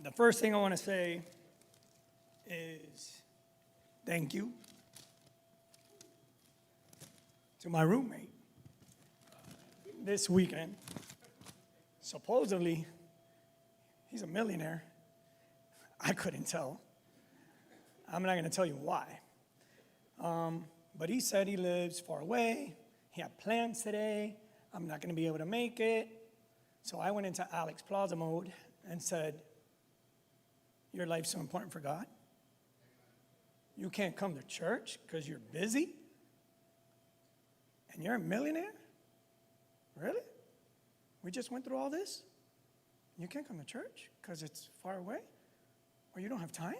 The first thing I want to say is thank you to my roommate this weekend. Supposedly, he's a millionaire. I couldn't tell. I'm not going to tell you why. But he said he lives far away. He had plans today. I'm not going to be able to make it. So I went into Alex Plaza mode and said, your life's so important for God? You can't come to church because you're busy? And you're a millionaire? Really? We just went through all this? You can't come to church because it's far away? Or you don't have time?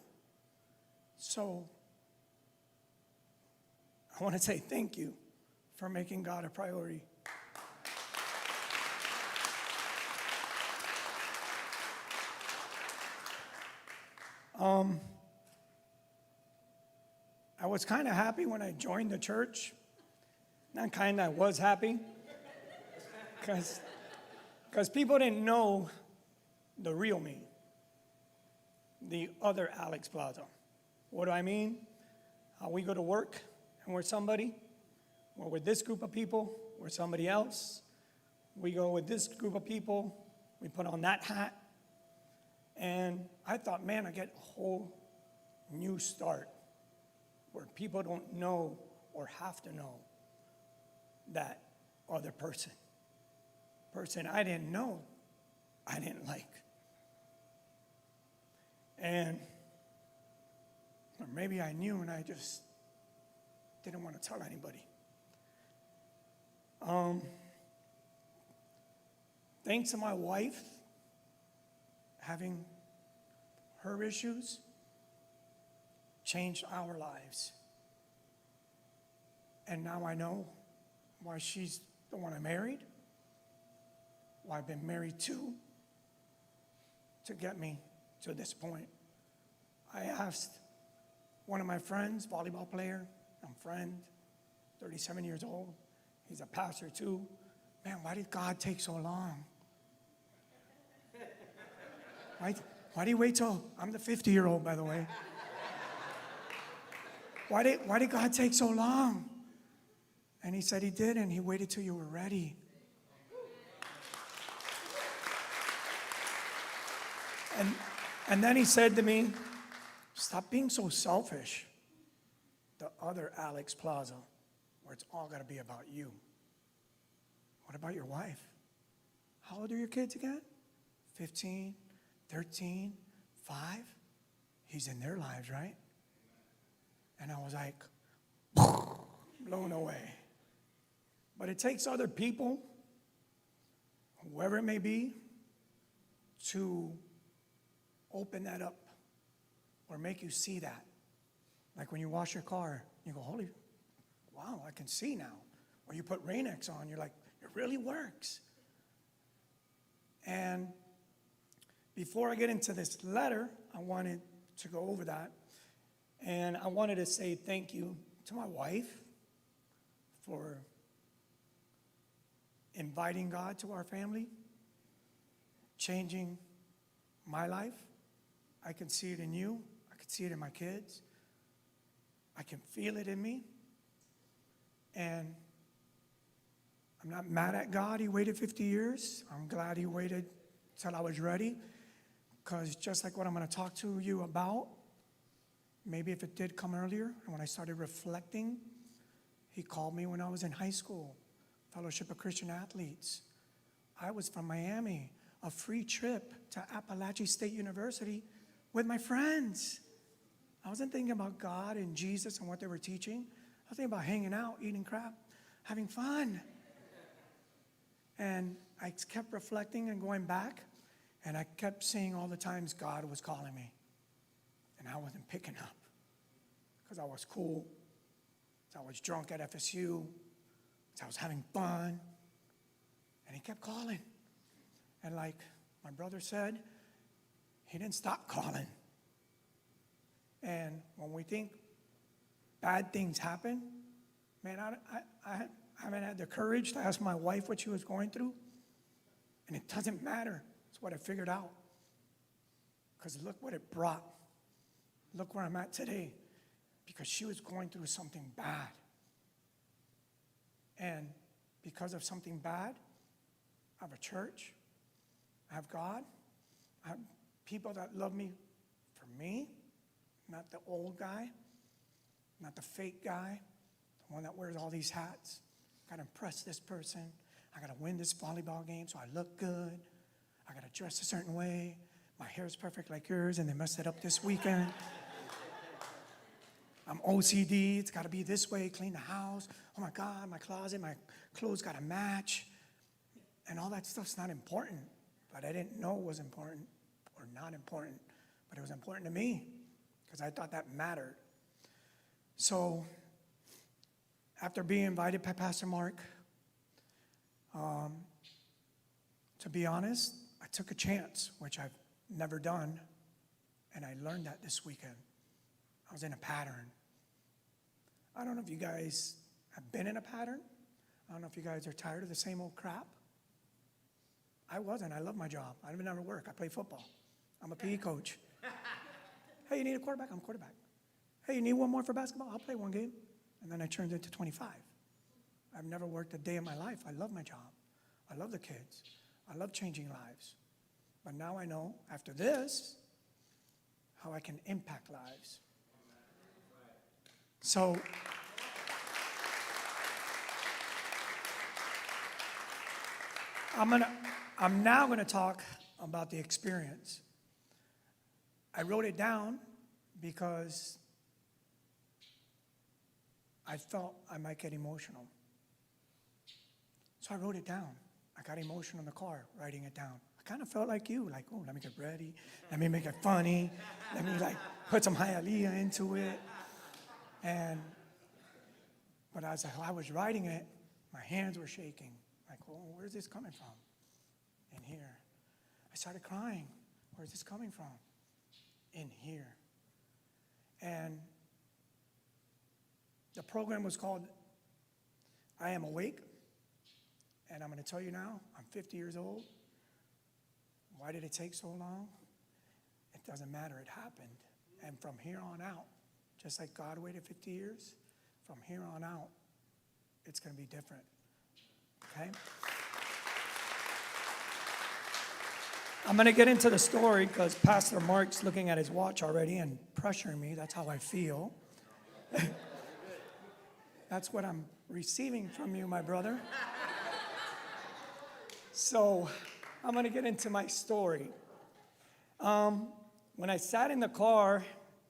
So I want to say thank you for making God a priority. I was kind of happy when I joined the church. Not kind of, I was happy. Because people didn't know the real me. The other Alex Plaza. What do I mean? How we go to work and we're somebody. We're with this group of people, we're somebody else. We go with this group of people, we put on that hat. And I thought, man, I get a whole new start where people don't know or have to know that other person I didn't know, I didn't like. And or maybe I knew and I just didn't want to tell anybody. Thanks to my wife having her issues changed our lives. And now I know why she's the one I married, why I've been married to get me to this point. I asked one of my friends, volleyball player, I'm friend, 37 years old, he's a pastor too. Man, why did God take so long? Why do you wait till, I'm the 50-year-old, by the way. Why did God take so long? And he said he did, and he waited till you were ready. And then he said to me, stop being so selfish. The other Alex Plaza, where it's all got to be about you. What about your wife? How old are your kids again? 15, 13, 5? He's in their lives, right? And I was like, blown away. But it takes other people, whoever it may be, to open that up or make you see that. Like when you wash your car, you go, holy, wow, I can see now. Or you put Rain-X on, you're like, it really works. And before I get into this letter, I wanted to go over that. And I wanted to say thank you to my wife for inviting God to our family, changing my life. I can see it in you. I can see it in my kids. I can feel it in me. And I'm not mad at God. He waited 50 years. I'm glad he waited till I was ready. Because just like what I'm going to talk to you about, maybe if it did come earlier, and when I started reflecting, he called me when I was in high school, Fellowship of Christian Athletes. I was from Miami, a free trip to Appalachian State University with my friends. I wasn't thinking about God and Jesus and what they were teaching. I was thinking about hanging out, eating crap, having fun. And I kept reflecting and going back, and I kept seeing all the times God was calling me. And I wasn't picking up because I was cool, because I was drunk at FSU, because I was having fun. And he kept calling. And like my brother said, he didn't stop calling. And when we think bad things happen, man, I haven't had the courage to ask my wife what she was going through. And it doesn't matter. It's what I figured out. Because look what it brought. Look where I'm at today. Because she was going through something bad. And because of something bad, I have a church. I have God. I have people that love me for me, not the old guy, not the fake guy, the one that wears all these hats. I got to impress this person. I got to win this volleyball game so I look good. I got to dress a certain way. My hair's perfect like yours, and they messed it up this weekend. I'm OCD. It's got to be this way. Clean the house. Oh, my God, my closet, my clothes got to match. And all that stuff's not important. But I didn't know it was important or not important. But it was important to me because I thought that mattered. So after being invited by Pastor Mark, to be honest, I took a chance, which I've never done. And I learned that this weekend. I was in a pattern. I don't know if you guys have been in a pattern. I don't know if you guys are tired of the same old crap. I wasn't. I love my job. I never work. I play football. I'm a PE coach. Hey, you need a quarterback? I'm a quarterback. Hey, you need one more for basketball? I'll play one game. And then I turned into 25. I've never worked a day in my life. I love my job. I love the kids. I love changing lives. But now I know, after this, how I can impact lives. So, I'm now going to talk about the experience. I wrote it down because I felt I might get emotional. So I wrote it down. I got emotional in the car writing it down. I kind of felt like you, like, oh, let me get ready. Let me make it funny. Let me put some Hialeah into it. But as I was writing it, my hands were shaking. Like, oh, where's this coming from? In here. I started crying. Where's this coming from? In here. And the program was called I Am Awake. And I'm going to tell you now, I'm 50 years old. Why did it take so long? It doesn't matter. It happened. And from here on out, just like God waited 50 years, from here on out, it's going to be different. Okay? I'm going to get into the story because Pastor Mark's looking at his watch already and pressuring me. That's how I feel. That's what I'm receiving from you, my brother. So I'm going to get into my story. When I sat in the car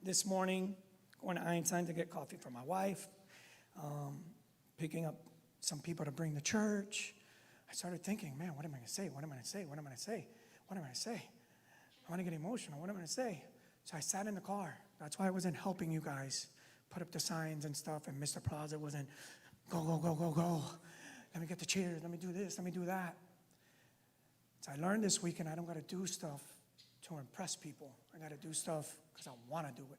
this morning, going to Einstein to get coffee for my wife, picking up some people to bring to church, I started thinking, man, what am I going to say? What am I going to say? What am I going to say? What am I going to say? I want to get emotional. What am I going to say? So I sat in the car. That's why I wasn't helping you guys put up the signs and stuff, and Mr. Plaza wasn't, go, go, go, go, go. Let me get the chairs. Let me do this. Let me do that. So I learned this weekend I don't got to do stuff to impress people. I got to do stuff because I want to do it.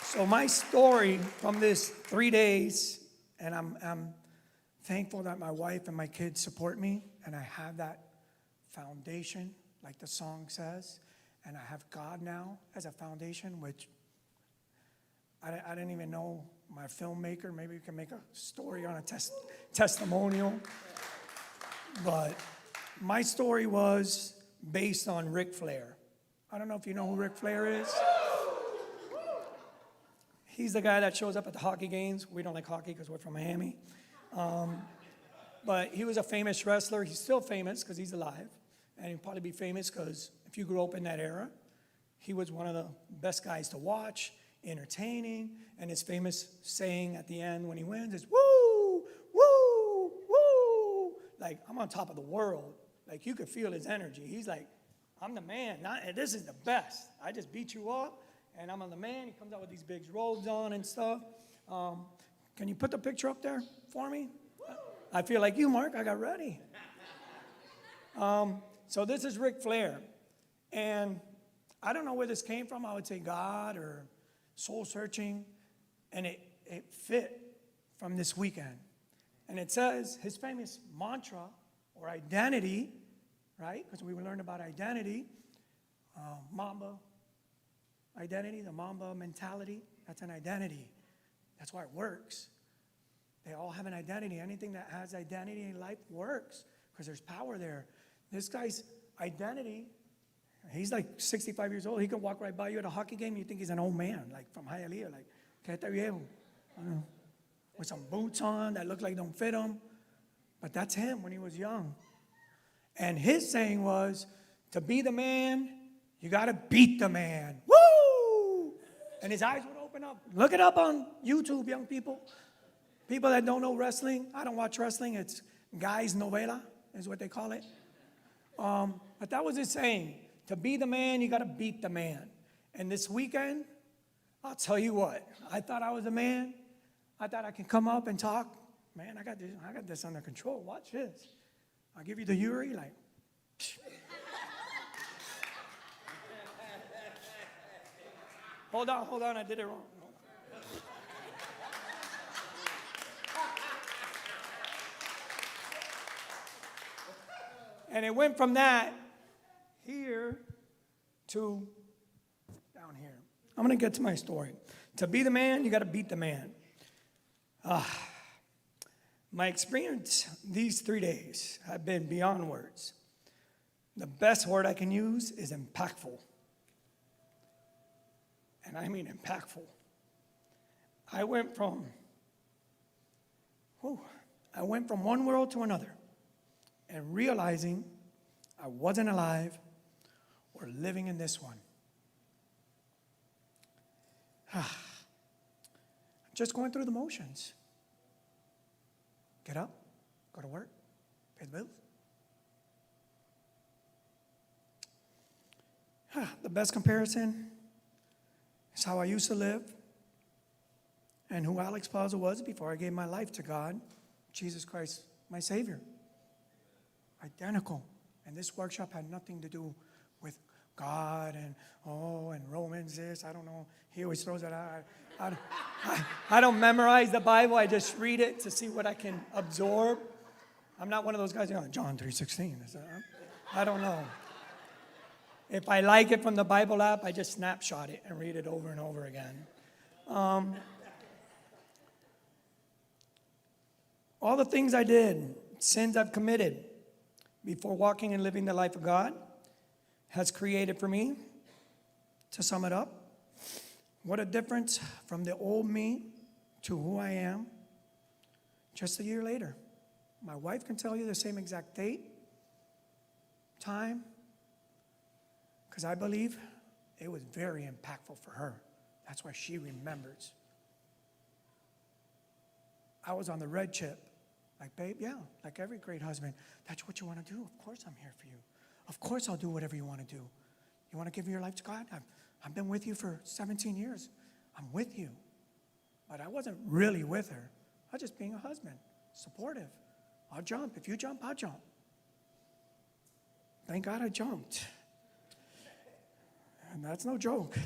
So my story from this 3 days, and I'm thankful that my wife and my kids support me, and I have that foundation, like the song says, and I have God now as a foundation, which I didn't even know my filmmaker. Maybe we can make a story on a testimonial. But my story was based on Ric Flair. I don't know if you know who Ric Flair is. He's the guy that shows up at the hockey games. We don't like hockey because we're from Miami. But he was a famous wrestler. He's still famous because he's alive. And he'll probably be famous because if you grew up in that era, he was one of the best guys to watch, entertaining. And his famous saying at the end when he wins is, woo, woo, woo. Like, I'm on top of the world. Like, you could feel his energy. He's like, I'm the man. This is the best. I just beat you up, and I'm the man. He comes out with these big robes on and stuff. Can you put the picture up there for me? I feel like you, Mark. I got ready. So this is Ric Flair. And I don't know where this came from. I would say God or soul searching. And it fit from this weekend. And it says his famous mantra or identity, right? Because we learned about identity, Mamba identity, the Mamba mentality. That's an identity. That's why it works. They all have an identity. Anything that has identity in life works because there's power there. This guy's identity, he's like 65 years old. He can walk right by you at a hockey game. You think he's an old man, like from Hialeah, like, que te viejo, I don't know, with some boots on that look like don't fit him. But that's him when he was young. And his saying was, to be the man, you got to beat the man. Woo! And his eyes would open up. Look it up on YouTube, young people. People that don't know wrestling. I don't watch wrestling. It's guys novela is what they call it. But that was his saying. To be the man, you got to beat the man. And this weekend, I'll tell you what. I thought I was a man. I thought I could come up and talk. Man, I got this under control. Watch this. I'll give you the Yuri, like. Hold on, I did it wrong. And it went from that here to down here. I'm going to get to my story. To be the man, you got to beat the man. My experience these 3 days have been beyond words. The best word I can use is impactful. And I mean impactful. I went from one world to another and realizing I wasn't alive or living in this one. Just going through the motions. Get up, go to work, pay the bills. The best comparison is how I used to live and who Alex Plaza was before I gave my life to God, Jesus Christ, my Savior. Identical. And this workshop had nothing to do with God and Romans this. I don't know. He always throws it out. I don't memorize the Bible. I just read it to see what I can absorb. I'm not one of those guys, John 3:16. I don't know. If I like it from the Bible app, I just snapshot it and read it over and over again. All the things I did, sins I've committed before walking and living the life of God has created for me, to sum it up, what a difference from the old me to who I am just a year later. My wife can tell you the same exact date, time, because I believe it was very impactful for her. That's why she remembers. I was on the red chip. Like, babe, yeah, like every great husband. That's what you want to do? Of course I'm here for you. Of course I'll do whatever you want to do. You want to give your life to God? I've been with you for 17 years. I'm with you. But I wasn't really with her. I was just being a husband, supportive. I'll jump. If you jump, I'll jump. Thank God I jumped. And that's no joke.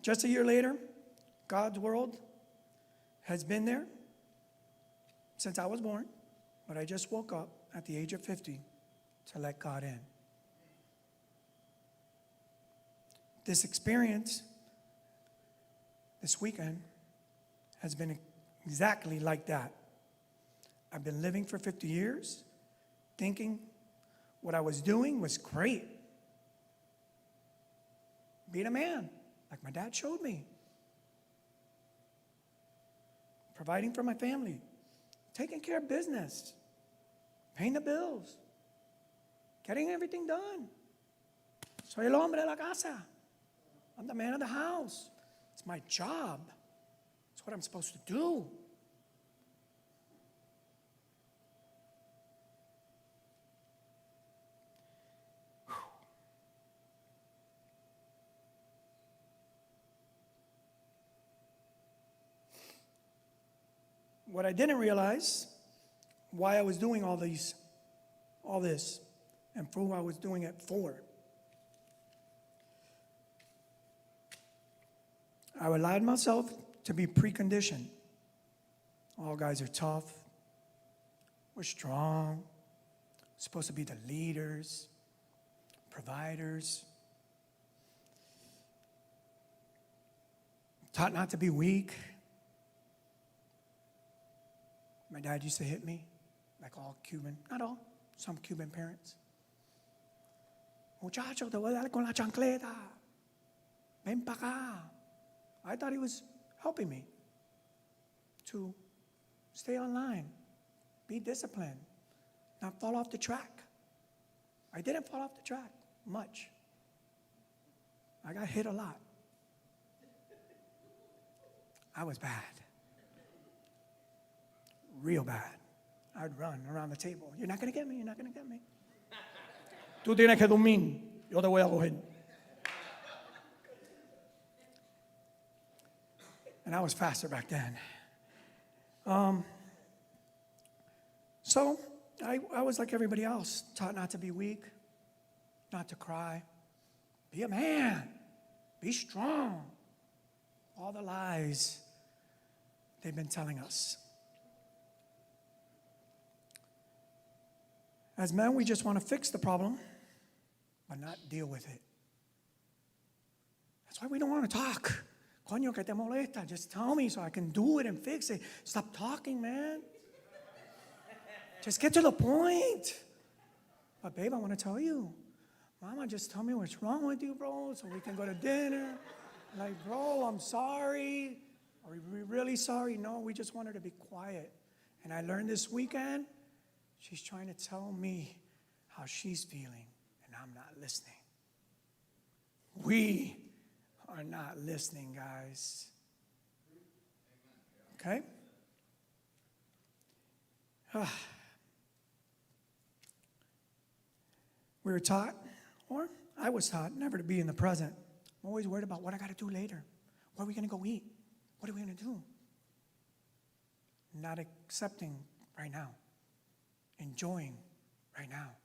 Just a year later, God's world has been there since I was born, but I just woke up at the age of 50 to let God in. This experience this weekend has been exactly like that. I've been living for 50 years, thinking what I was doing was great. Being a man, like my dad showed me. Providing for my family. Taking care of business. Paying the bills. Getting everything done. Soy el hombre de la casa. I'm the man of the house. It's my job. It's what I'm supposed to do. What I didn't realize, why I was doing all this, and for who I was doing it for. I allowed myself to be preconditioned. All guys are tough. We're strong. supposed to be the leaders, providers. Taught not to be weak. My dad used to hit me, like all Cuban, not all, some Cuban parents. Muchacho, te voy a dar con la chancleta. Ven pa' acá. I thought he was helping me to stay online, be disciplined, not fall off the track. I didn't fall off the track much. I got hit a lot. I was bad. Real bad. I'd run around the table. You're not going to get me. You're not going to get me. Tú tienes que dormir. Yo te voy a coger. And I was faster back then. So I was like everybody else, taught not to be weak, not to cry. Be a man. Be strong. All the lies they've been telling us. As men, we just want to fix the problem, but not deal with it. That's why we don't want to talk. Coño, que te molesta? Just tell me so I can do it and fix it. Stop talking, man. Just get to the point. But babe, I want to tell you. Mama, just tell me what's wrong with you, bro, so we can go to dinner. Like, bro, I'm sorry. Are we really sorry? No, we just want her to be quiet. And I learned this weekend, she's trying to tell me how she's feeling, and I'm not listening. We are not listening, guys. Okay? We were taught, or I was taught, never to be in the present. I'm always worried about what I got to do later. Where are we going to go eat? What are we going to do? Not accepting right now. Enjoying right now.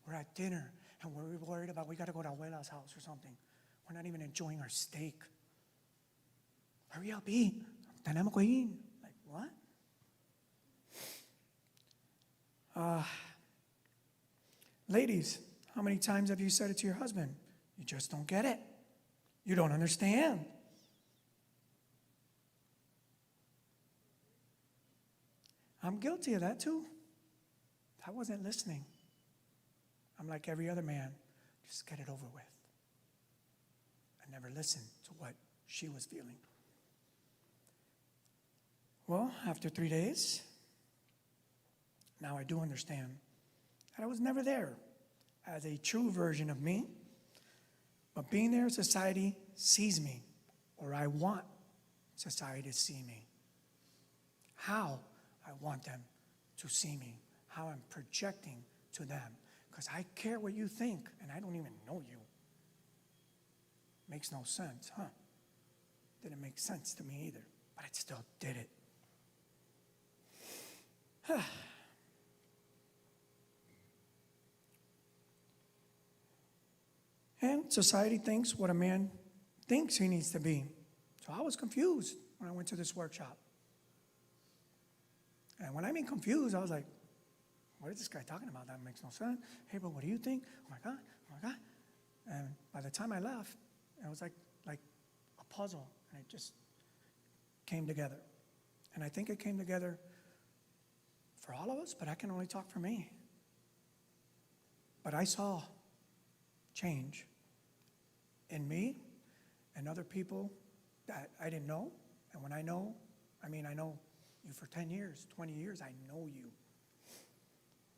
We're at dinner, and we're worried about we got to go to Abuela's house or something. We're not even enjoying our steak. Hurry up, eat. Tenemos que ir. Like, what? Ladies, how many times have you said it to your husband? You just don't get it. You don't understand. I'm guilty of that too. I wasn't listening. I'm like every other man. Just get it over with. I never listened to what she was feeling. Well, after 3 days, now I do understand that I was never there as a true version of me. But being there, society sees me, or I want society to see me. How I want them to see me, how I'm projecting to them. Because I care what you think, and I don't even know you. Makes no sense, huh? Didn't make sense to me either, but I still did it. And society thinks what a man thinks he needs to be. So I was confused when I went to this workshop. And when I mean confused, I was like, what is this guy talking about? That makes no sense. Hey, bro, what do you think? Oh, my God. Oh, my God. And by the time I left, it was like a puzzle, and it just came together. And I think it came together for all of us, but I can only talk for me. But I saw change in me and other people that I didn't know. And when I know you for 10 years, 20 years, I know you.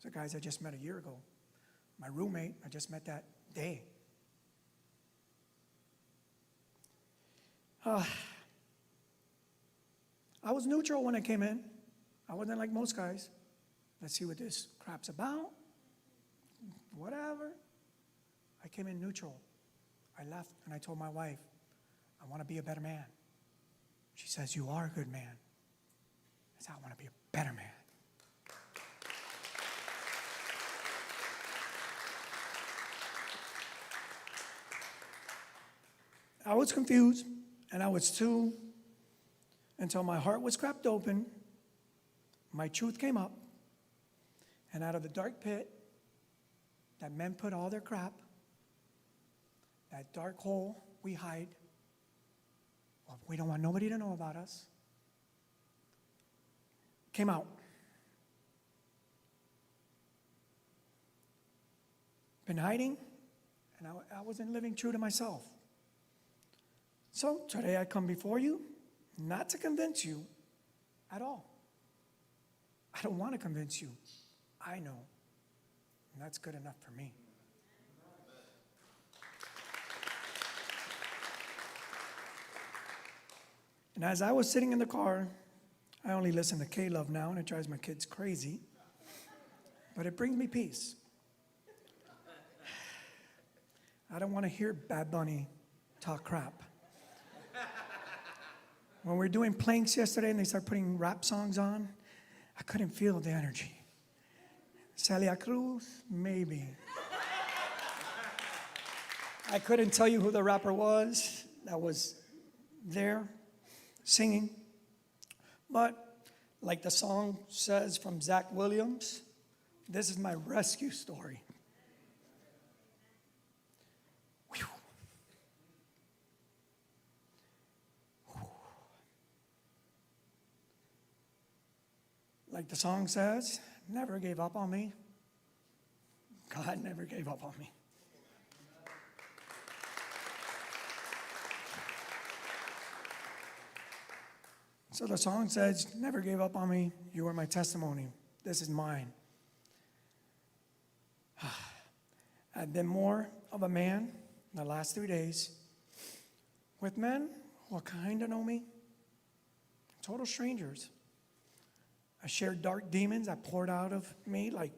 The guys I just met a year ago. My roommate, I just met that day. I was neutral when I came in. I wasn't like most guys. Let's see what this crap's about. Whatever. I came in neutral. I left and I told my wife, I want to be a better man. She says, you are a good man. I said, I want to be a better man. I was confused, and I was too, until my heart was cracked open, my truth came up, and out of the dark pit, that men put all their crap, that dark hole we hide, well, we don't want nobody to know about us, came out. Been hiding, and I wasn't living true to myself. So today I come before you, not to convince you at all. I don't want to convince you. I know, and that's good enough for me. And as I was sitting in the car, I only listen to K-Love now, and it drives my kids crazy, but it brings me peace. I don't want to hear Bad Bunny talk crap. When we were doing planks yesterday and they started putting rap songs on, I couldn't feel the energy. Celia Cruz, maybe. I couldn't tell you who the rapper was that was there singing. But like the song says from Zach Williams, this is my rescue story. Whew. Like the song says, never gave up on me. God never gave up on me. So the song says, never gave up on me. You are my testimony. This is mine. I've been more of a man in the last 3 days with men who kind of know me, total strangers. I shared dark demons that poured out of me like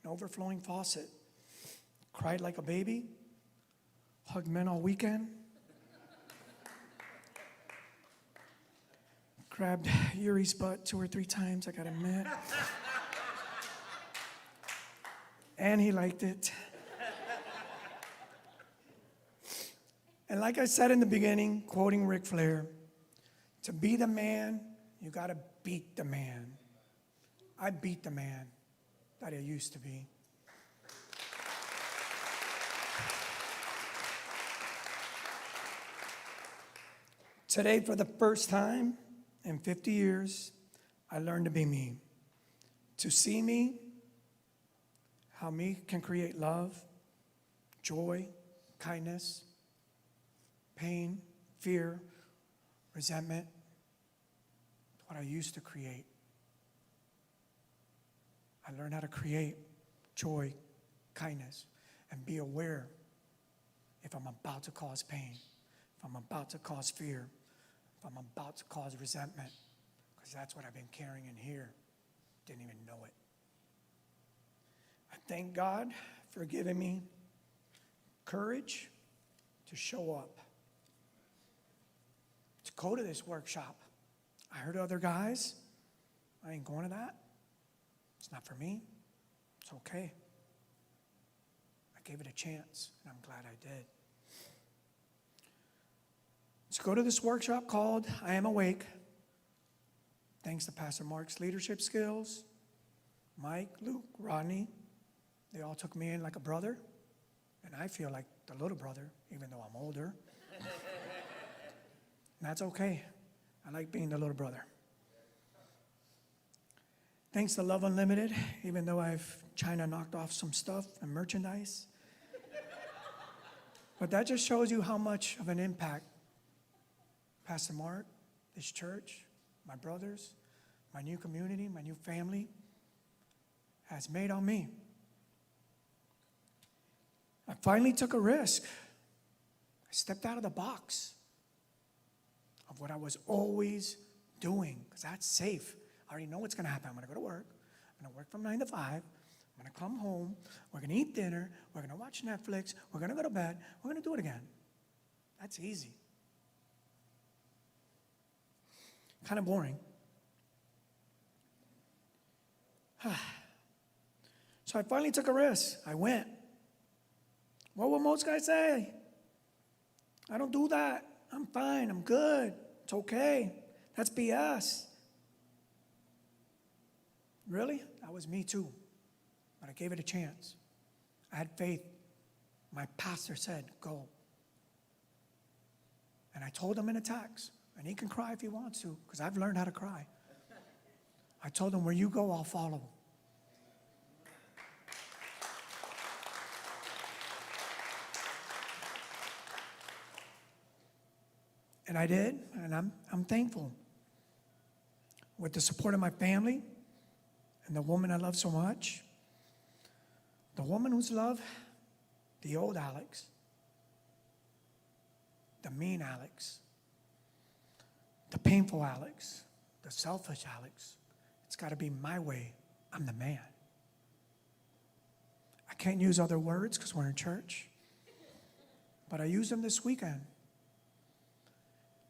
an overflowing faucet. Cried like a baby. Hugged men all weekend. Grabbed Yuri's butt 2 or 3 times, I gotta admit. And he liked it. And like I said in the beginning, quoting Ric Flair, to be the man, you gotta beat the man. I beat the man that I used to be. Today, for the first time in 50 years, I learned to be me. To see me, how me can create love, joy, kindness, pain, fear, resentment, what I used to create. I learned how to create joy, kindness, and be aware if I'm about to cause pain, if I'm about to cause fear, if I'm about to cause resentment, because that's what I've been carrying in here. Didn't even know it. I thank God for giving me courage to show up, to go to this workshop. I heard other guys, I ain't going to that. It's not for me. It's okay. I gave it a chance, and I'm glad I did. Let's go to this workshop called I Am Awake. Thanks to Pastor Mark's leadership skills, Mike, Luke, Rodney. They all took me in like a brother, and I feel like the little brother, even though I'm older. And that's okay. I like being the little brother. Thanks to Love Unlimited, even though China knocked off some stuff and merchandise. But that just shows you how much of an impact Pastor Mark, this church, my brothers, my new community, my new family has made on me. I finally took a risk. I stepped out of the box of what I was always doing, because that's safe. I already know what's going to happen. I'm going to go to work. I'm going to work from 9 to 5. I'm going to come home. We're going to eat dinner. We're going to watch Netflix. We're going to go to bed. We're going to do it again. That's easy. Kind of boring. So I finally took a risk. I went. What will most guys say? I don't do that. I'm fine. I'm good. It's okay. That's BS. Really? That was me too. But I gave it a chance. I had faith. My pastor said, go. And I told him in a text, and he can cry if he wants to, because I've learned how to cry. I told him, where you go, I'll follow. And I did, and I'm thankful. With the support of my family and the woman I love so much, the woman who's loved, the old Alex, the mean Alex, the painful Alex, the selfish Alex. It's got to be my way. I'm the man. I can't use other words because we're in church, but I used them this weekend.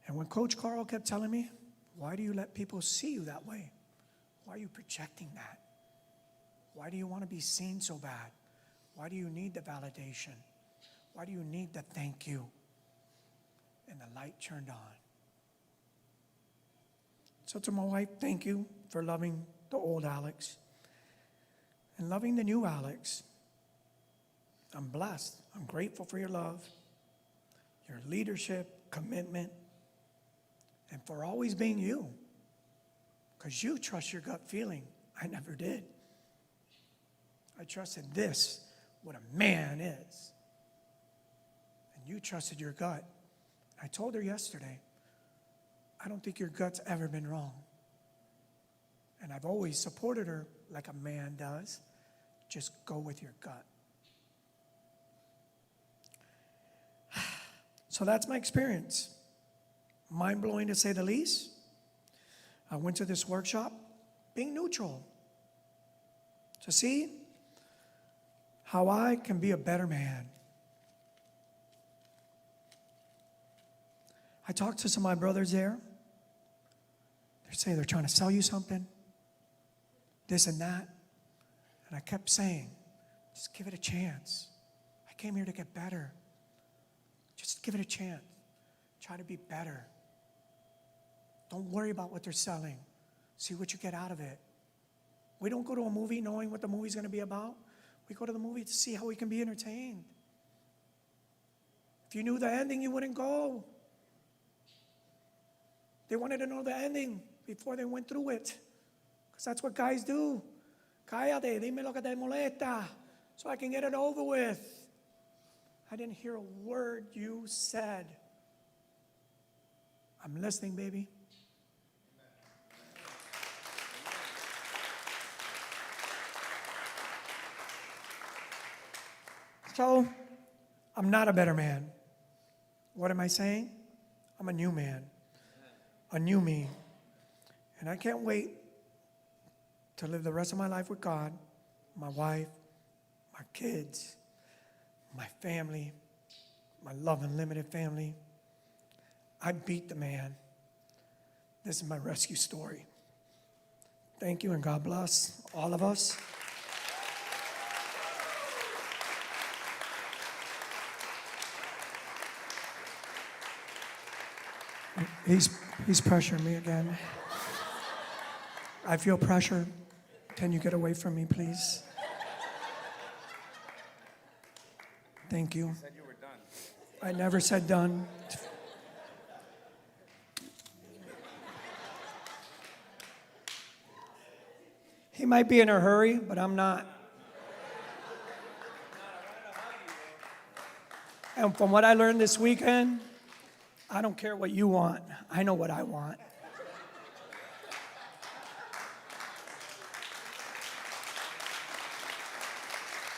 And when Coach Carl kept telling me, why do you let people see you that way? Why are you projecting that? Why do you want to be seen so bad? Why do you need the validation? Why do you need the thank you? And the light turned on. So to my wife, thank you for loving the old Alex and loving the new Alex. I'm blessed. I'm grateful for your love, your leadership, commitment, and for always being you. Because you trust your gut feeling. I never did. I trusted this, what a man is. And you trusted your gut. I told her yesterday, I don't think your gut's ever been wrong. And I've always supported her like a man does. Just go with your gut. So that's my experience. Mind-blowing to say the least. I went to this workshop being neutral to see how I can be a better man. I talked to some of my brothers there. They say they're trying to sell you something, this and that. And I kept saying, just give it a chance. I came here to get better. Just give it a chance. Try to be better. Don't worry about what they're selling. See what you get out of it. We don't go to a movie knowing what the movie's going to be about. We go to the movie to see how we can be entertained. If you knew the ending, you wouldn't go. They wanted to know the ending before they went through it. Because that's what guys do. Cállate, dime lo que te molesta, so I can get it over with. I didn't hear a word you said. I'm listening, baby. So, I'm not a better man. What am I saying? I'm a new man. A new me. And I can't wait to live the rest of my life with God, my wife, my kids, my family, my love unlimited family. I beat the man. This is my rescue story. Thank you, and God bless all of us. He's pressuring me again. I feel pressure. Can you get away from me, please? Thank you. You said you were done. I never said done. He might be in a hurry, but I'm not. And from what I learned this weekend, I don't care what you want. I know what I want.